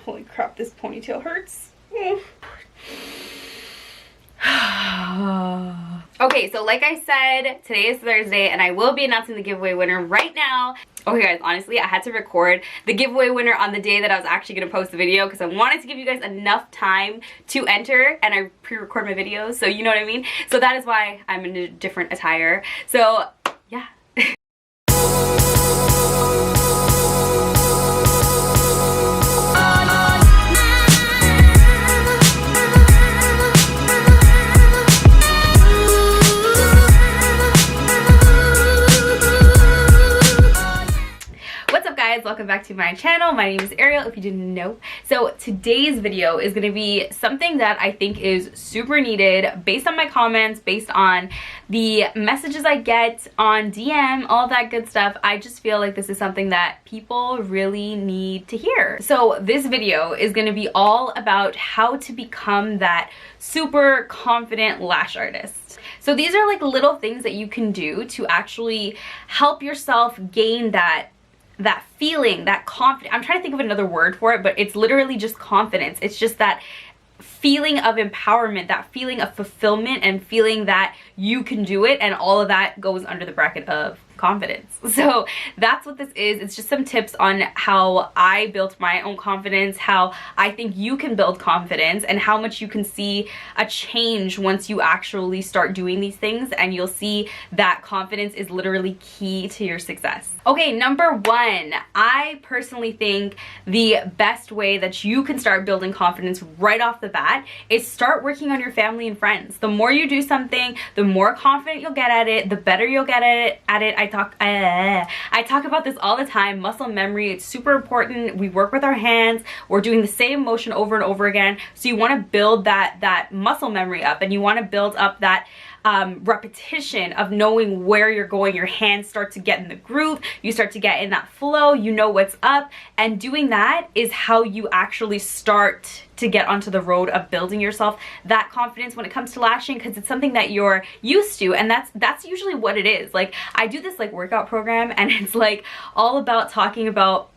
Holy crap, this ponytail hurts. Okay, so like I said, today is Thursday and I will be announcing the giveaway winner right now. Okay guys, honestly, I had to record the giveaway winner on the day that I was actually going to post the video because I wanted to give you guys enough time to enter, and I pre-record my videos, so you know what I mean? So that is why I'm in a different attire. So yeah. Welcome back to my channel. My name is Ariel, if you didn't know. So today's video is going to be something that I think is super needed based on my comments, based on the messages I get on DM, all that good stuff. I just feel like this is something that people really need to hear. So this video is going to be all about how to become that super confident lash artist. So these are like little things that you can do to actually help yourself gain that feeling, that confidence. I'm trying to think of another word for it, but it's literally just confidence. It's just that feeling of empowerment, that feeling of fulfillment, and feeling that you can do it, and all of that goes under the bracket of confidence. So that's what this is. It's just some tips on how I built my own confidence, how I think you can build confidence, and how much you can see a change once you actually start doing these things, and you'll see that confidence is literally key to your success. Okay, number one, I personally think the best way that you can start building confidence right off the bat is start working on your family and friends. The more you do something, the more confident you'll get at it, the better you'll get at it. I talk about this all the time. Muscle memory, it's super important. We work with our hands. We're doing the same motion over and over again. So you want to build that muscle memory up, and you want to build up that repetition of knowing where you're going. Your hands start to get in the groove, you start to get in that flow, you know what's up, and doing that is how you actually start to get onto the road of building yourself that confidence when it comes to lashing, because it's something that you're used to, and that's usually what it is. Like, I do this like workout program, and it's like all about talking about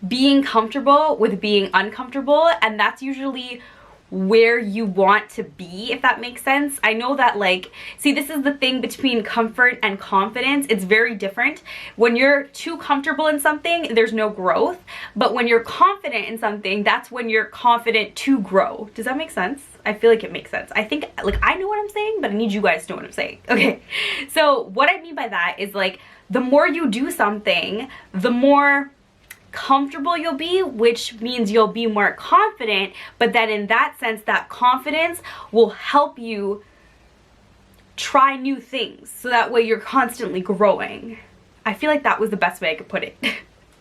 being comfortable with being uncomfortable, and that's usually where you want to be, if that makes sense. I know that, like, see, this is the thing between comfort and confidence. It's very different. When you're too comfortable in something, there's no growth, but when you're confident in something, that's when you're confident to grow. Does that make sense? I feel like it makes sense. I think, like, I know what I'm saying, but I need you guys to know what I'm saying. Okay, so what I mean by that is, like, the more you do something, the more comfortable you'll be, which means you'll be more confident, but then in that sense, that confidence will help you try new things, so that way you're constantly growing. I feel like that was the best way I could put it.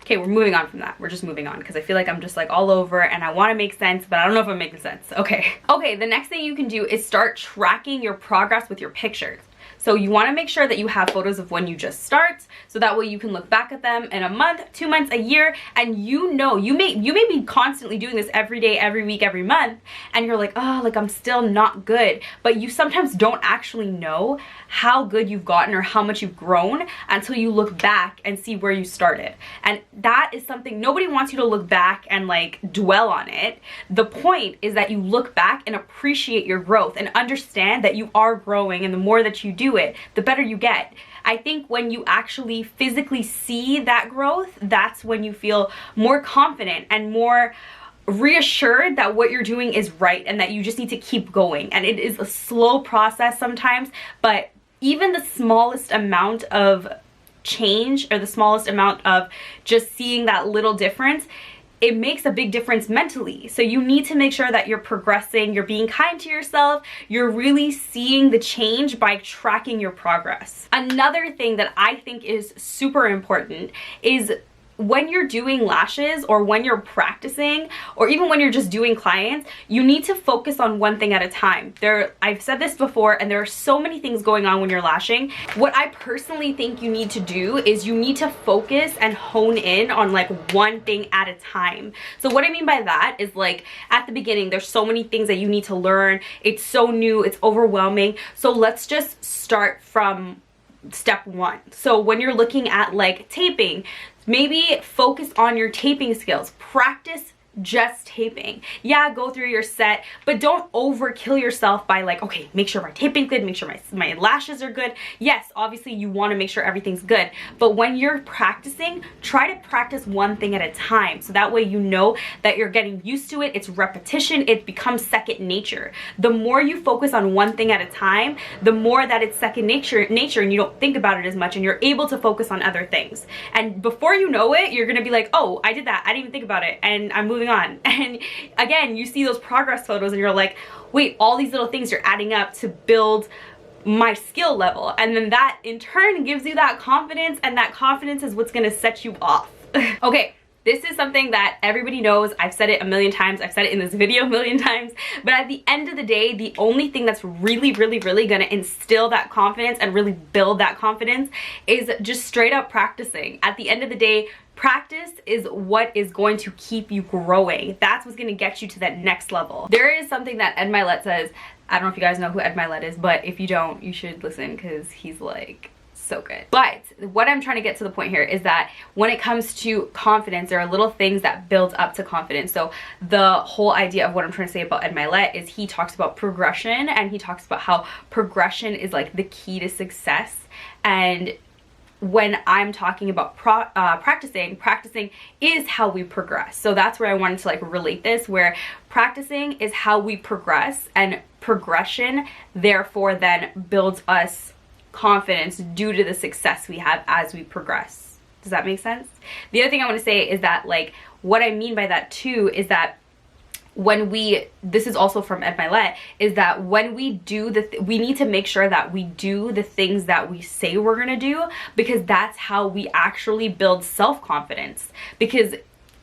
Okay, we're moving on from that. We're just moving on because I feel like I'm just like all over, and I want to make sense, but I don't know if I'm making sense. Okay, the next thing you can do is start tracking your progress with your pictures. So you want to make sure that you have photos of when you just start, so that way you can look back at them in a month, 2 months, a year, and you know, you may be constantly doing this every day, every week, every month, and you're like, oh, like, I'm still not good. But you sometimes don't actually know how good you've gotten or how much you've grown until you look back and see where you started. And that is something, nobody wants you to look back and like dwell on it. The point is that you look back and appreciate your growth and understand that you are growing, and the more that you do it, the better you get. I think when you actually physically see that growth, that's when you feel more confident and more reassured that what you're doing is right, and that you just need to keep going. And it is a slow process sometimes, but even the smallest amount of change, or the smallest amount of just seeing that little difference, it makes a big difference mentally. So you need to make sure that you're progressing, you're being kind to yourself, you're really seeing the change by tracking your progress. Another thing that I think is super important is when you're doing lashes, or when you're practicing, or even when you're just doing clients, you need to focus on one thing at a time. I've said this before, and there are so many things going on when you're lashing. What I personally think you need to do is you need to focus and hone in on like one thing at a time. So what I mean by that is, like, at the beginning, there's so many things that you need to learn. It's so new, it's overwhelming. So let's just start from step one. So when you're looking at like taping, Maybe focus on your taping skills. Practice just taping. Yeah, go through your set, but don't overkill yourself by like, okay, make sure my taping's good, make sure my lashes are good. Yes, obviously you want to make sure everything's good, but when you're practicing, try to practice one thing at a time, so that way you know that you're getting used to it. It's repetition, it becomes second nature. The more you focus on one thing at a time, the more that it's second nature and you don't think about it as much, and you're able to focus on other things. And before you know it, you're gonna be like, oh, I did that, I didn't even think about it, and I'm moving on. And again, you see those progress photos and you're like, wait, all these little things are adding up to build my skill level. And then that in turn gives you that confidence, and that confidence is what's gonna set you off. Okay, this is something that everybody knows. I've said it a million times. I've said it in this video a million times. But at the end of the day, the only thing that's really gonna instill that confidence and really build that confidence is just straight up practicing. At the end of the day, practice is what is going to keep you growing. That's what's gonna get you to that next level. There is something that Ed Mylett says. I don't know if you guys know who Ed Mylett is, but if you don't, you should listen, because he's like so good. But what I'm trying to get to the point here is that when it comes to confidence, there are little things that build up to confidence. So the whole idea of what I'm trying to say about Ed Mylett is he talks about progression, and he talks about how progression is like the key to success. And when I'm talking about practicing is how we progress. So that's where I wanted to like relate this, where practicing is how we progress, and progression therefore then builds us confidence due to the success we have as we progress. Does that make sense? The other thing I want to say is that, like, what I mean by that too is that when this is also from Ed Mylett, is that when we do we need to make sure that we do the things that we say we're gonna do, because that's how we actually build self-confidence. Because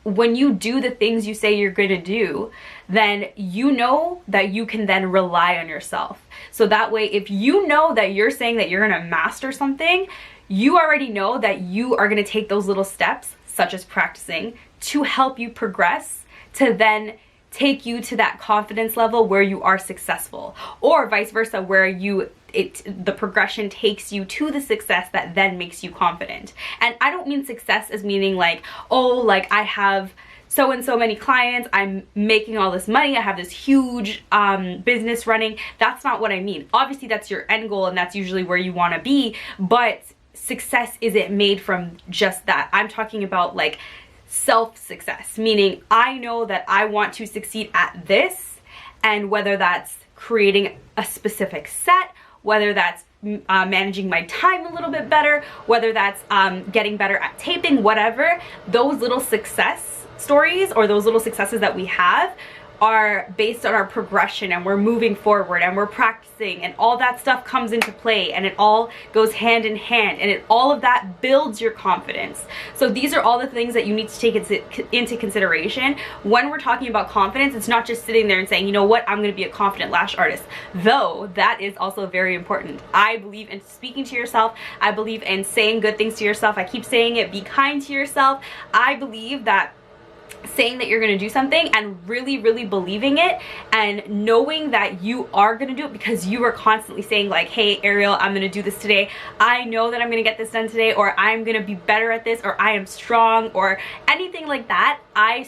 when you do the things you say you're gonna do, then you know that you can then rely on yourself. So that way, if you know that you're saying that you're gonna master something, you already know that you are gonna take those little steps, such as practicing, to help you progress, to then take you to that confidence level where you are successful, or vice versa, where the progression takes you to the success that then makes you confident. And I don't mean success as meaning like, oh, like I have so and so many clients, I'm making all this money, I have this huge business running. That's not what I mean. Obviously that's your end goal, and that's usually where you want to be, but success isn't made from just that. I'm talking about like self-success, meaning I know that I want to succeed at this, and whether that's creating a specific set, whether that's managing my time a little bit better, whether that's getting better at taping, whatever, those little success stories or those little successes that we have are based on our progression, and we're moving forward and we're practicing, and all that stuff comes into play, and it all goes hand in hand, and all of that builds your confidence. So these are all the things that you need to take into consideration when we're talking about confidence. It's not just sitting there and saying, you know what, I'm going to be a confident lash artist, though that is also very important. I believe in speaking to yourself. I believe in saying good things to yourself. I keep saying it, be kind to yourself. I believe that saying that you're going to do something and really believing it, and knowing that you are going to do it because you are constantly saying like, hey Ariel, I'm going to do this today, I know that I'm going to get this done today, or I'm going to be better at this, or I am strong, or anything like that. I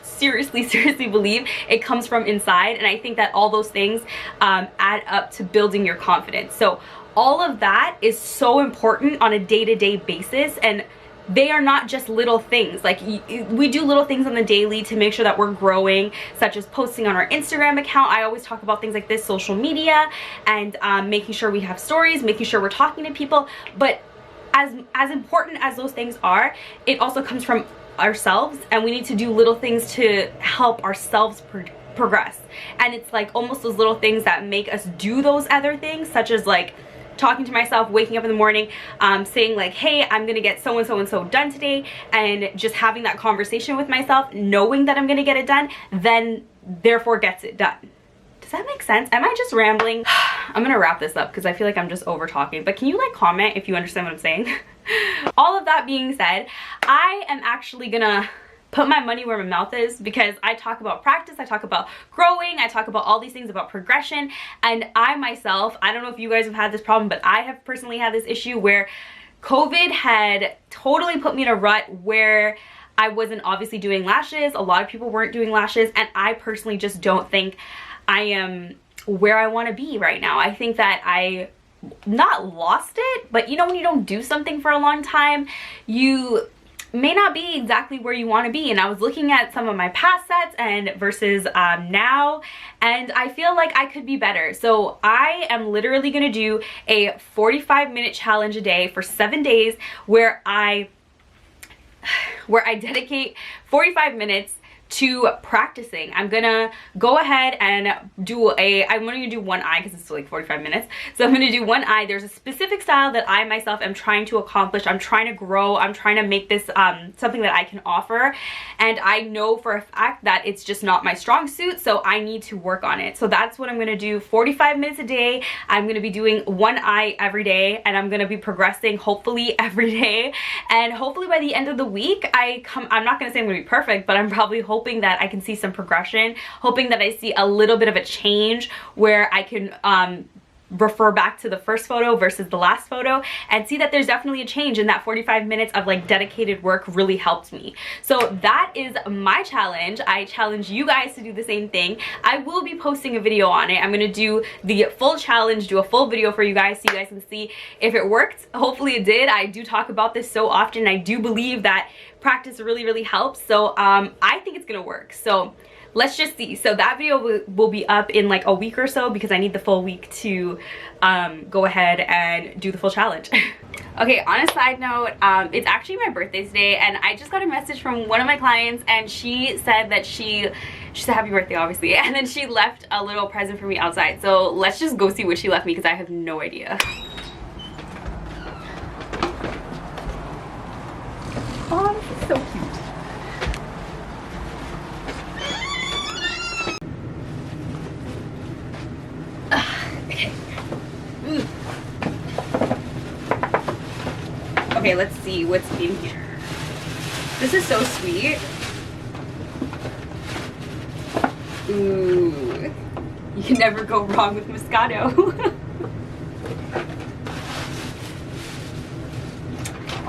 seriously believe it comes from inside, and I think that all those things add up to building your confidence. So all of that is so important on a day-to-day basis, and they are not just little things. Like, we do little things on the daily to make sure that we're growing, such as posting on our Instagram account. I always talk about things like this, social media, and making sure we have stories, making sure we're talking to people. But as important as those things are, it also comes from ourselves, and we need to do little things to help ourselves progress. And it's like almost those little things that make us do those other things, such as like talking to myself, waking up in the morning, saying like, hey, I'm gonna get so and so and so done today, and just having that conversation with myself, knowing that I'm gonna get it done, then therefore gets it done. Does that make sense? Am I just rambling? I'm gonna wrap this up because I feel like I'm just over talking, but can you like comment if you understand what I'm saying? All of that being said, I am actually gonna put my money where my mouth is, because I talk about practice, I talk about growing, I talk about all these things about progression, and I myself, I don't know if you guys have had this problem, but I have personally had this issue where COVID had totally put me in a rut where I wasn't obviously doing lashes. A lot of people weren't doing lashes, and I personally just don't think I am where I want to be right now. I think that I not lost it, but you know, when you don't do something for a long time, you may not be exactly where you want to be. And I was looking at some of my past sets and versus now, and I feel like I could be better. So I am literally gonna do a 45-minute challenge a day for 7 days where I dedicate 45 minutes to practicing. I'm gonna go ahead and I'm gonna do one eye because it's like 45 minutes. So I'm gonna do one eye. There's a specific style that I myself am trying to accomplish. I'm trying to grow. I'm trying to make this something that I can offer. And I know for a fact that it's just not my strong suit, so I need to work on it. So that's what I'm gonna do. 45 minutes a day. I'm gonna be doing one eye every day, and I'm gonna be progressing hopefully every day. And hopefully by the end of the week, I'm not gonna say I'm gonna be perfect, but I'm probably hoping that I can see some progression, hoping that I see a little bit of a change where I can refer back to the first photo versus the last photo and see that there's definitely a change, and that 45 minutes of like dedicated work really helped me. So that is my challenge. I challenge you guys to do the same thing. I will be posting a video on it. I'm gonna do the full challenge, do a full video for you guys so you guys can see if it worked. Hopefully it did. I do talk about this so often. I do believe that practice really helps. So I think it's gonna work. So let's just see. So that video will be up in like a week or so because I need the full week to go ahead and do the full challenge. Okay, on a side note, it's actually my birthday today, and I just got a message from one of my clients, and she said that she said happy birthday obviously, and then she left a little present for me outside. So let's just go see what she left me because I have no idea. Oh, this is so cute. Okay. Okay, let's see what's in here. This is so sweet. Ooh. You can never go wrong with Moscato.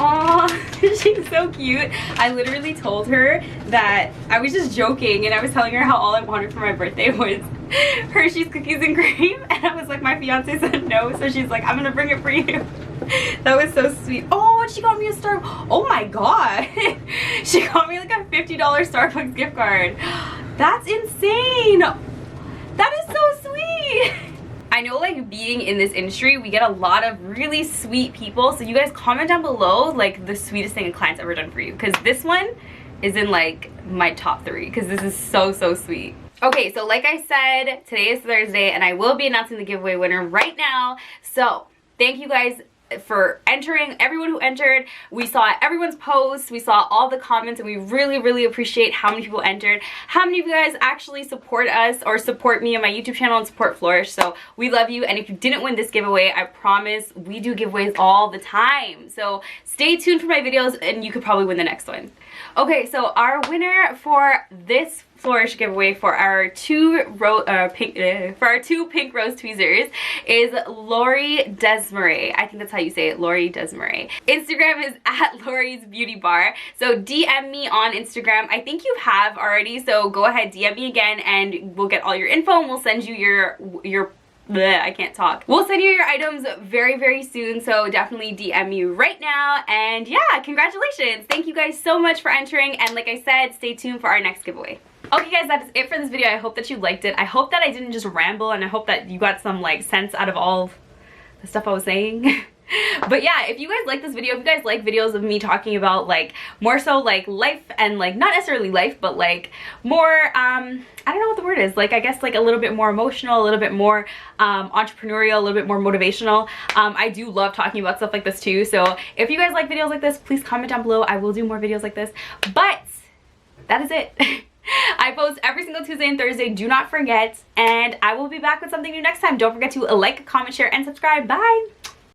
Aw, she's so cute. I literally told her that I was just joking, and I was telling her how all I wanted for my birthday was Hershey's cookies and cream, and I was like, my fiance said no, so she's like, I'm gonna bring it for you. That was so sweet. Oh, and she got me a oh my god. She got me like a $50 Starbucks gift card. That's insane. That is so sweet. I know, like, being in this industry, we get a lot of really sweet people, so you guys comment down below like the sweetest thing a client's ever done for you, because this one is in like my top 3 because this is so sweet. Okay, so like I said, today is Thursday, and I will be announcing the giveaway winner right now. So thank you guys for entering, everyone who entered. We saw everyone's posts, we saw all the comments, and we really appreciate how many people entered, how many of you guys actually support us or support me on my YouTube channel and support Flowrish. So we love you, and if you didn't win this giveaway, I promise we do giveaways all the time, so stay tuned for my videos and you could probably win the next one. Okay, so our winner for this Flowrish giveaway for our two pink rose tweezers is Laurie Desmarais. I think that's how you say it, Laurie Desmarais. Instagram is at Laurie's Beauty Bar. So DM me on Instagram. I think you have already, so go ahead, DM me again, and we'll get all your info, and we'll send you your I can't talk. We'll send you your items very soon, so definitely DM me right now. And yeah, congratulations. Thank you guys so much for entering, and like I said, stay tuned for our next giveaway. Okay guys, that is it for this video. I hope that you liked it. I hope that I didn't just ramble, and I hope that you got some like sense out of all the stuff I was saying. But yeah, if you guys like this video, if you guys like videos of me talking about like more so like life, and like not necessarily life, but like more I don't know what the word is, like I guess like a little bit more emotional, a little bit more entrepreneurial, a little bit more motivational. I do love talking about stuff like this too, so if you guys like videos like this, please comment down below. I will do more videos like this, but that is it. I post every single Tuesday and Thursday, do not forget, and I will be back with something new next time. Don't forget to like, comment, share, and subscribe. Bye!